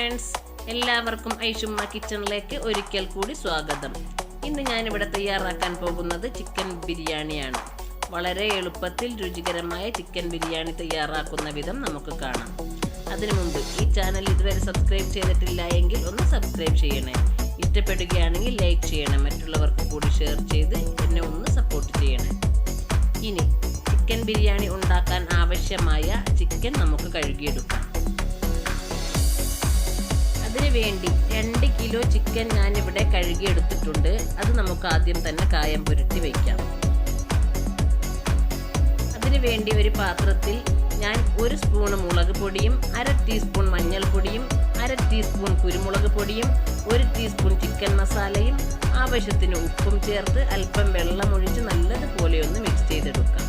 Friends, എല്ലാവർക്കും ഐഷുമ്മ കിച്ചണിലേക്ക് ഒരിക്കൽ കൂടി സ്വാഗതം. ഇന്ന് ഞാനിവിടെ തയ്യാറാക്കാൻ പോകുന്നത് ചിക്കൻ ബിരിയാണിയാണ്. വളരെ എളുപ്പത്തിൽ രുചികരമായ ചിക്കൻ ബിരിയാണി തയ്യാറാക്കുന്ന വിധം നമുക്ക് കാണാം. അതിനു മുമ്പ് ഈ ചാനൽ ഇതുവരെ സബ്സ്ക്രൈബ് ചെയ്തിട്ടില്ല എങ്കിൽ ഒന്ന് സബ്സ്ക്രൈബ് ചെയ്യണേ. ഇഷ്ടപ്പെടുകയാണെങ്കിൽ ലൈക്ക് ചെയ്യണം. മറ്റുള്ളവർക്ക് കൂടി ഷെയർ ചെയ്ത് എന്നെ ഒന്ന് സപ്പോർട്ട് ചെയ്യണേ. ഇനി ചിക്കൻ ബിരിയാണി ഉണ്ടാക്കാൻ ആവശ്യമായ ചിക്കൻ നമുക്ക് കഴുകിയെടുക്കാം. അതിനു വേണ്ടി 2 കിലോ ചിക്കൻ ഞാനിവിടെ കഴുകിയെടുത്തിട്ടുണ്ട്. അത് നമുക്ക് ആദ്യം തന്നെ കായം പുരട്ടി വയ്ക്കാം. അതിനു വേണ്ടി ഒരു പാത്രത്തിൽ ഞാൻ 1 സ്പൂൺ മുളക് പൊടിയും 1/2 ടീസ്പൂൺ മഞ്ഞൾപ്പൊടിയും 1/2 ടീസ്പൂൺ കുരുമുളക് പൊടിയും 1 ടീസ്പൂൺ ചിക്കൻ മസാലയും ആവശ്യത്തിന് ഉപ്പും ചേർത്ത് അല്പം വെള്ളമൊഴിച്ച് നല്ലതുപോലെ ഒന്ന് മിക്സ് ചെയ്തെടുക്കാം.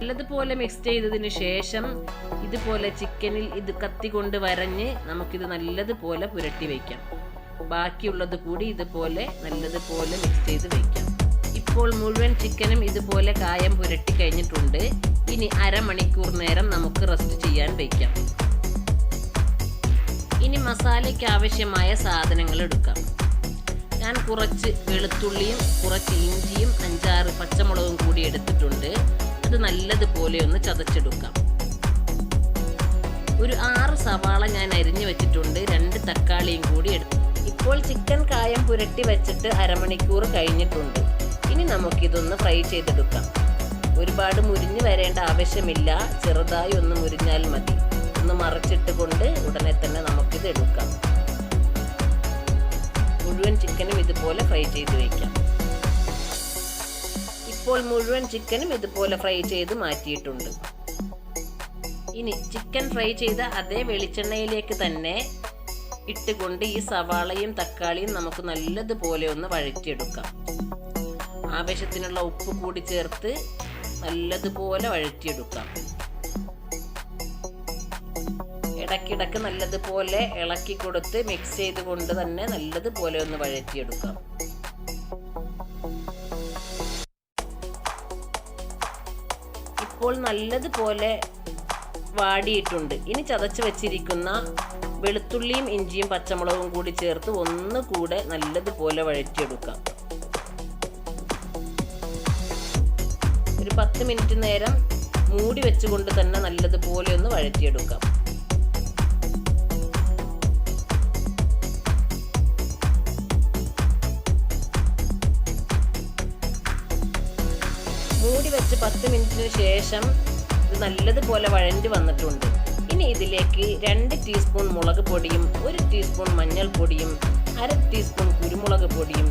നല്ലതുപോലെ മിക്സ് ചെയ്തതിന് ശേഷം ഇതുപോലെ ചിക്കനിൽ ഇത് കത്തി കൊണ്ട് വരഞ്ഞ് നമുക്കിത് നല്ലതുപോലെ പുരട്ടി വയ്ക്കാം. ബാക്കിയുള്ളത് കൂടി ഇതുപോലെ നല്ലതുപോലെ മിക്സ് ചെയ്ത് വയ്ക്കാം. ഇപ്പോൾ മുഴുവൻ ചിക്കനും ഇതുപോലെ കായം പുരട്ടി കഴിഞ്ഞിട്ടുണ്ട്. ഇനി അരമണിക്കൂർ നേരം നമുക്ക് റെസ്റ്റ് ചെയ്യാൻ വയ്ക്കാം. ഇനി മസാലയ്ക്ക് ആവശ്യമായ സാധനങ്ങൾ എടുക്കാം. ഞാൻ കുറച്ച് വെളുത്തുള്ളിയും കുറച്ച് ഇഞ്ചിയും 5-6 പച്ചമുളകും കൂടി എടുത്തിട്ടുണ്ട്. അത് നല്ലതുപോലെ ഒന്ന് ചതച്ചെടുക്കാം. ഒരു 6 സവാള ഞാൻ അരിഞ്ഞു വെച്ചിട്ടുണ്ട്. 2 തക്കാളിയും കൂടി എടുത്തു. ഇപ്പോൾ ചിക്കൻ കായം പുരട്ടി വെച്ചിട്ട് അരമണിക്കൂർ കഴിഞ്ഞിട്ടുണ്ട്. ഇനി നമുക്കിതൊന്ന് ഫ്രൈ ചെയ്തെടുക്കാം. ഒരുപാട് മുരിഞ്ഞു വരേണ്ട ആവശ്യമില്ല. ചെറുതായി ഒന്ന് മുരിഞ്ഞാൽ മതി. ഒന്ന് മറിച്ചിട്ട് കൊണ്ട് ഉടനെ തന്നെ നമുക്കിത് എടുക്കാം. മുഴുവൻ ചിക്കനും ഇതുപോലെ ഫ്രൈ ചെയ്ത് വയ്ക്കാം. ഇപ്പോൾ മുഴുവൻ ചിക്കനും ഇതുപോലെ ഫ്രൈ ചെയ്ത് മാറ്റിയിട്ടുണ്ട്. ഇനി ചിക്കൻ ഫ്രൈ ചെയ്ത അതേ വെളിച്ചെണ്ണയിലേക്ക് തന്നെ ഇട്ടുകൊണ്ട് ഈ സവാളയും തക്കാളിയും നമുക്ക് നല്ലതുപോലെ ഒന്ന് വഴറ്റിയെടുക്കാം. ആവശ്യത്തിനുള്ള ഉപ്പ് കൂടി ചേർത്ത് നല്ലതുപോലെ വഴറ്റിയെടുക്കാം. ഇടയ്ക്കിടയ്ക്ക് നല്ലതുപോലെ ഇളക്കി കൊടുത്ത് മിക്സ് ചെയ്തുകൊണ്ട് തന്നെ നല്ലതുപോലെ ഒന്ന് വഴറ്റിയെടുക്കാം. ഇപ്പോൾ നല്ലതുപോലെ വാടിയിട്ടുണ്ട്. ഇനി ചതച്ച് വെച്ചിരിക്കുന്ന വെളുത്തുള്ളിയും ഇഞ്ചിയും പച്ചമുളകും കൂടി ചേർത്ത് ഒന്നുകൂടെ നല്ലതുപോലെ വഴറ്റിയെടുക്കാം. ഒരു 10 മിനിറ്റ് നേരം മൂടി വെച്ചുകൊണ്ട് തന്നെ നല്ലതുപോലെ ഒന്ന് വഴറ്റിയെടുക്കാം. മൂടി വെച്ച് 10 മിനിറ്റിന് ശേഷം ഇത് നല്ലതുപോലെ വഴണ്ടി വന്നിട്ടുണ്ട്. ഇനി ഇതിലേക്ക് 2 ടീസ്പൂൺ മുളക് പൊടിയും 1 ടീസ്പൂൺ മഞ്ഞൾപ്പൊടിയും 1/2 ടീസ്പൂൺ കുരുമുളക് പൊടിയും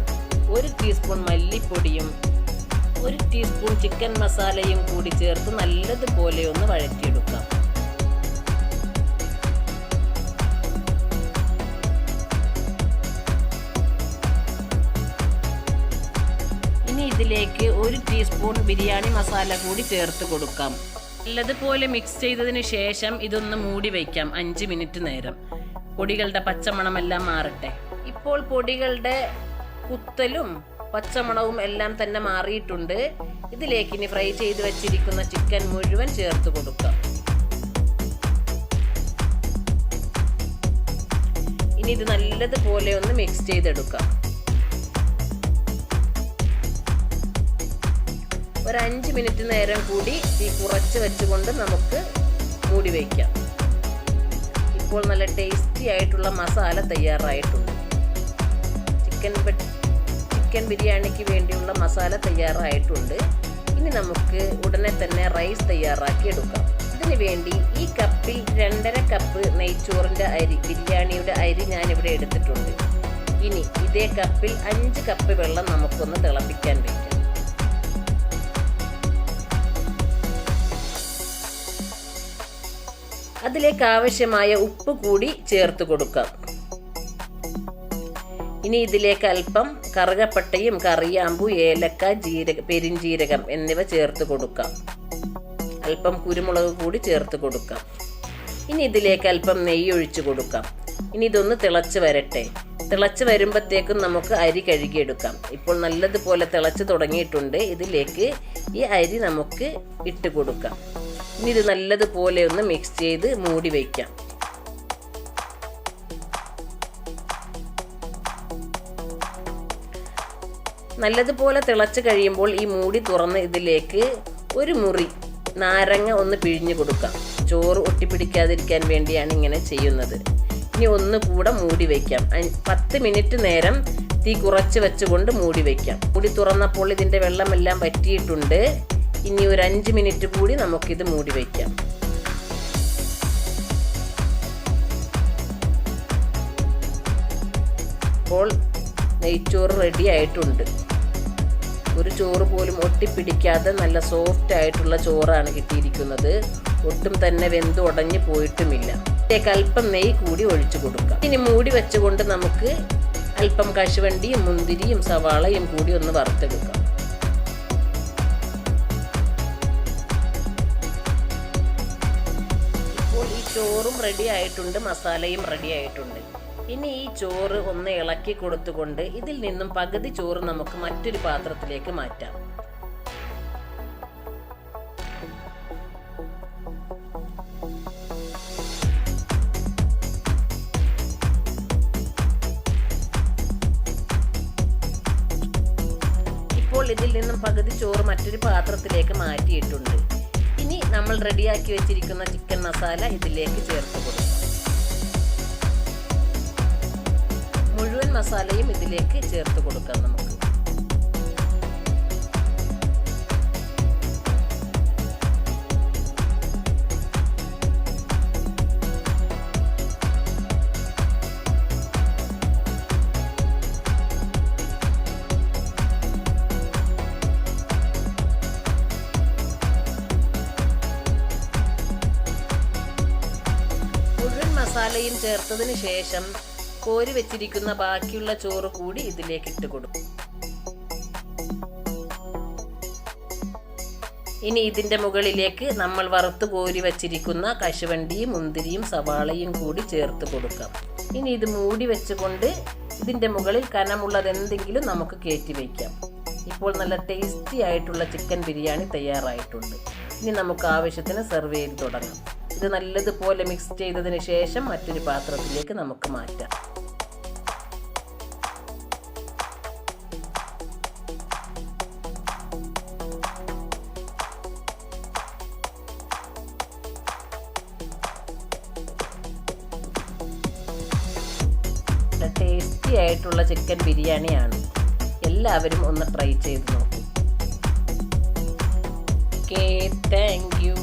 1 ടീസ്പൂൺ മല്ലിപ്പൊടിയും 1 ടീസ്പൂൺ ചിക്കൻ മസാലയും കൂടി ചേർത്ത് നല്ലതുപോലെ ഒന്ന് വഴറ്റിയെടുക്കാം. ഇനി ഇതിലേക്ക് 1 ടീസ്പൂൺ ബിരിയാണി മസാല കൂടി ചേർത്ത് കൊടുക്കാം. നല്ലതുപോലെ മിക്സ് ചെയ്തതിന് ശേഷം ഇതൊന്ന് മൂടി വയ്ക്കാം 5 മിനിറ്റ് നേരം. പൊടികളുടെ പച്ചമണമെല്ലാം മാറട്ടെ. ഇപ്പോൾ പൊടികളുടെ കുത്തലും പച്ചമണവും എല്ലാം തന്നെ മാറിയിട്ടുണ്ട്. ഇതിലേക്ക് ഇനി ഫ്രൈ ചെയ്ത് വെച്ചിരിക്കുന്ന ചിക്കൻ മുഴുവൻ ചേർത്ത് കൊടുക്കാം. ഇനി ഇത് നല്ലതുപോലെ ഒന്ന് മിക്സ് ചെയ്തെടുക്കാം. ഒരു 5 മിനിറ്റ് നേരം കൂടി തീ കുറച്ച് വെച്ചുകൊണ്ട് നമുക്ക് മൂടി വയ്ക്കാം. ഇപ്പോൾ നല്ല ടേസ്റ്റി ആയിട്ടുള്ള മസാല തയ്യാറായിട്ടുണ്ട്. ചിക്കൻ ബിരിയാണിക്ക് വേണ്ടിയുള്ള മസാല തയ്യാറായിട്ടുണ്ട്. ഇനി നമുക്ക് ഉടനെ തന്നെ റൈസ് തയ്യാറാക്കി എടുക്കാം. ഇതിനു വേണ്ടി ഈ കപ്പിൽ 2.5 കപ്പ് നെയ്ച്ചോറിൻ്റെ അരി, ബിരിയാണിയുടെ അരി ഞാനിവിടെ എടുത്തിട്ടുണ്ട്. ഇനി ഇതേ കപ്പിൽ 5 കപ്പ് വെള്ളം നമുക്കൊന്ന് തിളപ്പിക്കാൻ വയ്ക്കാം. അതിലേക്ക് ആവശ്യമായ ഉപ്പ് കൂടി ചേർത്ത് കൊടുക്കാം. ഇനി ഇതിലേക്ക് അല്പം കറുകപ്പട്ടയും കറിയാമ്പു, ഏലക്ക, പെരിഞ്ജീരകം എന്നിവ ചേർത്ത് കൊടുക്കാം. അല്പം കുരുമുളക് കൂടി ചേർത്ത് കൊടുക്കാം. ഇനി ഇതിലേക്ക് അല്പം നെയ്യ് ഒഴിച്ചു കൊടുക്കാം. ഇനി ഇതൊന്ന് തിളച്ച് വരട്ടെ. തിളച്ച് വരുമ്പോഴത്തേക്കും നമുക്ക് അരി കഴുകിയെടുക്കാം. ഇപ്പോൾ നല്ലതുപോലെ തിളച്ച് തുടങ്ങിയിട്ടുണ്ട്. ഇതിലേക്ക് ഈ അരി നമുക്ക് ഇട്ട് കൊടുക്കാം. ഇനി ഇത് നല്ലതുപോലെ ഒന്ന് മിക്സ് ചെയ്ത് മൂടി വയ്ക്കാം. നല്ലതുപോലെ തിളച്ച് കഴിയുമ്പോൾ ഈ മൂടി തുറന്ന് ഇതിലേക്ക് ഒരു മുറി നാരങ്ങ ഒന്ന് പിഴിഞ്ഞു കൊടുക്കാം. ചോറ് ഒട്ടിപ്പിടിക്കാതിരിക്കാൻ വേണ്ടിയാണ് ഇങ്ങനെ ചെയ്യുന്നത്. ഇനി ഒന്ന് കൂടെ മൂടി വയ്ക്കാം. 10 മിനിറ്റ് നേരം തീ കുറച്ച് വെച്ചുകൊണ്ട് മൂടി വയ്ക്കാം. മൂടി തുറന്നപ്പോൾ ഇതിൻ്റെ വെള്ളമെല്ലാം വറ്റിയിട്ടുണ്ട്. ഇനി ഒരു 5 മിനിറ്റ് കൂടി നമുക്കിത് മൂടി വയ്ക്കാം. ഇപ്പോൾ നെയ്ച്ചോറ് റെഡി ആയിട്ടുണ്ട്. ഒരു ചോറ് പോലും ഒട്ടിപ്പിടിക്കാതെ നല്ല സോഫ്റ്റ് ആയിട്ടുള്ള ചോറാണ് കിട്ടിയിരിക്കുന്നത്. ഒട്ടും തന്നെ വെന്ത് ഉടഞ്ഞു പോയിട്ടുമില്ല. ഇതിലേക്ക് അല്പം നെയ്യ് കൂടി ഒഴിച്ചു കൊടുക്കാം. ഇനി മൂടി വെച്ചുകൊണ്ട് നമുക്ക് അല്പം കശുവണ്ടിയും മുന്തിരിയും സവാളയും കൂടി ഒന്ന് വറുത്തെടുക്കാം. ഇപ്പോൾ ഈ ചോറും റെഡി ആയിട്ടുണ്ട്, മസാലയും റെഡി ആയിട്ടുണ്ട്. ഇനി ഈ ചോറ് ഒന്ന് ഇളക്കി കൊടുത്തുകൊണ്ട് ഇതിൽ നിന്നും പകുതി ചോറ് നമുക്ക് മറ്റൊരു പാത്രത്തിലേക്ക് മാറ്റാം. ഇപ്പോൾ ഇതിൽ നിന്നും പകുതി ചോറ് മറ്റൊരു പാത്രത്തിലേക്ക് മാറ്റിയിട്ടുണ്ട്. ഇനി നമ്മൾ റെഡിയാക്കി വെച്ചിരിക്കുന്ന ചിക്കൻ മസാല ഇതിലേക്ക് ചേർത്ത് കൊടുക്കാം. മുഴുവൻ മസാലയും ഇതിലേക്ക് ചേർത്ത് കൊടുക്കാം നമുക്ക്. മുഴുവൻ മസാലയും ചേർത്തതിന് ശേഷം കോരി വെച്ചിരിക്കുന്ന ബാക്കിയുള്ള ചോറ് കൂടി ഇതിലേക്ക് ഇട്ട് കൊടുക്കും. ഇനി ഇതിൻ്റെ മുകളിലേക്ക് നമ്മൾ വറുത്ത് കോരി വെച്ചിരിക്കുന്ന കശുവണ്ടിയും മുന്തിരിയും സവാളയും കൂടി ചേർത്ത് കൊടുക്കാം. ഇനി ഇത് മൂടി വെച്ചുകൊണ്ട് ഇതിൻ്റെ മുകളിൽ കനമുള്ളതെന്തെങ്കിലും നമുക്ക് കയറ്റി വയ്ക്കാം. ഇപ്പോൾ നല്ല ടേസ്റ്റി ആയിട്ടുള്ള ചിക്കൻ ബിരിയാണി തയ്യാറായിട്ടുണ്ട്. ഇനി നമുക്ക് ആവശ്യത്തിന് സെർവ് ചെയ്ത് തുടങ്ങാം. ഇത് നല്ലതുപോലെ മിക്സ് ചെയ്തതിന് ശേഷം മറ്റൊരു പാത്രത്തിലേക്ക് നമുക്ക് മാറ്റാം. ടേസ്റ്റി ആയിട്ടുള്ള ചിക്കൻ ബിരിയാണിയാണ്. എല്ലാവരും ഒന്ന് ട്രൈ ചെയ്ത് നോക്കൂ. Okay, thank you.